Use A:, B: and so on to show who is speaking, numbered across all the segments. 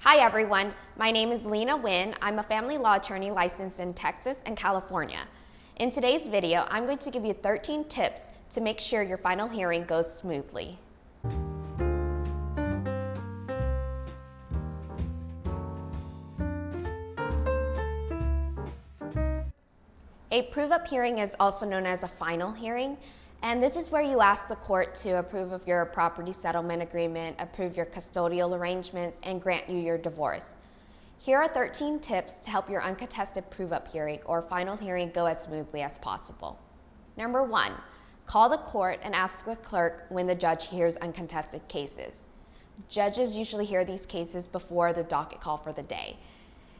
A: Hi everyone, my name is Lena Nguyen. I'm a family law attorney licensed in Texas and California. In today's video, I'm going to give you 13 tips to make sure your final hearing goes smoothly. A prove-up hearing is also known as a final hearing, and this is where you ask the court to approve of your property settlement agreement, approve your custodial arrangements, and grant you your divorce. Here are 13 tips to help your uncontested prove-up hearing or final hearing go as smoothly as possible. Number 1, call the court and ask the clerk when the judge hears uncontested cases. Judges usually hear these cases before the docket call for the day.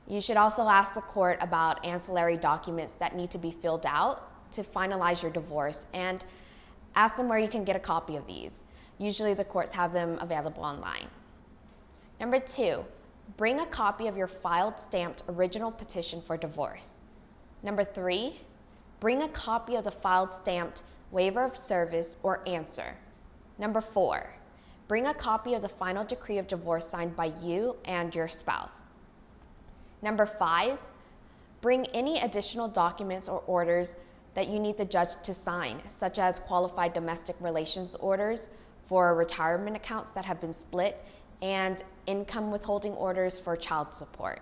A: You should also ask the court about ancillary documents that need to be filled out to finalize your divorce, and ask them where you can get a copy of these. Usually the courts have them available online. Number 2, bring a copy of your filed stamped original petition for divorce. Number 3, bring a copy of the filed stamped waiver of service or answer. Number 4, bring a copy of the final decree of divorce signed by you and your spouse. Number 5, bring any additional documents or orders that you need the judge to sign, such as qualified domestic relations orders for retirement accounts that have been split and income withholding orders for child support.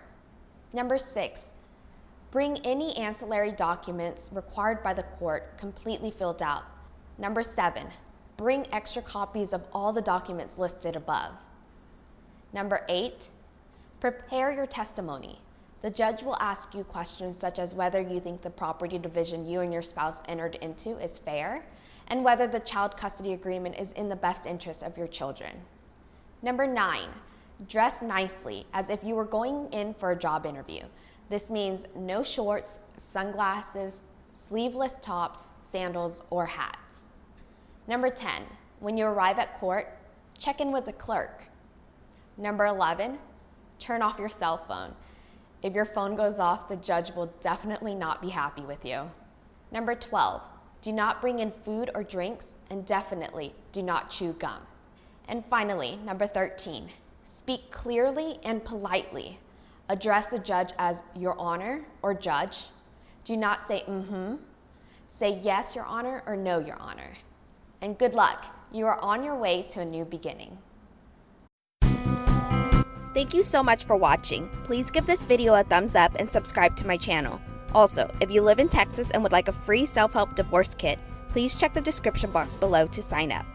A: Number 6, bring any ancillary documents required by the court completely filled out. Number 7, bring extra copies of all the documents listed above. Number 8, prepare your testimony. The judge will ask you questions such as whether you think the property division you and your spouse entered into is fair, and whether the child custody agreement is in the best interest of your children. Number 9, dress nicely as if you were going in for a job interview. This means no shorts, sunglasses, sleeveless tops, sandals, or hats. Number 10, when you arrive at court, check in with the clerk. Number 11, turn off your cell phone. If your phone goes off, the judge will definitely not be happy with you. Number 12, do not bring in food or drinks, and definitely do not chew gum. And finally, number 13, speak clearly and politely. Address the judge as Your Honor or Judge. Do not say mm-hmm. Say yes, Your Honor, or no, Your Honor. And good luck. You are on your way to a new beginning.
B: Thank you so much for watching. Please give this video a thumbs up and subscribe to my channel. Also, if you live in Texas and would like a free self-help divorce kit, please check the description box below to sign up.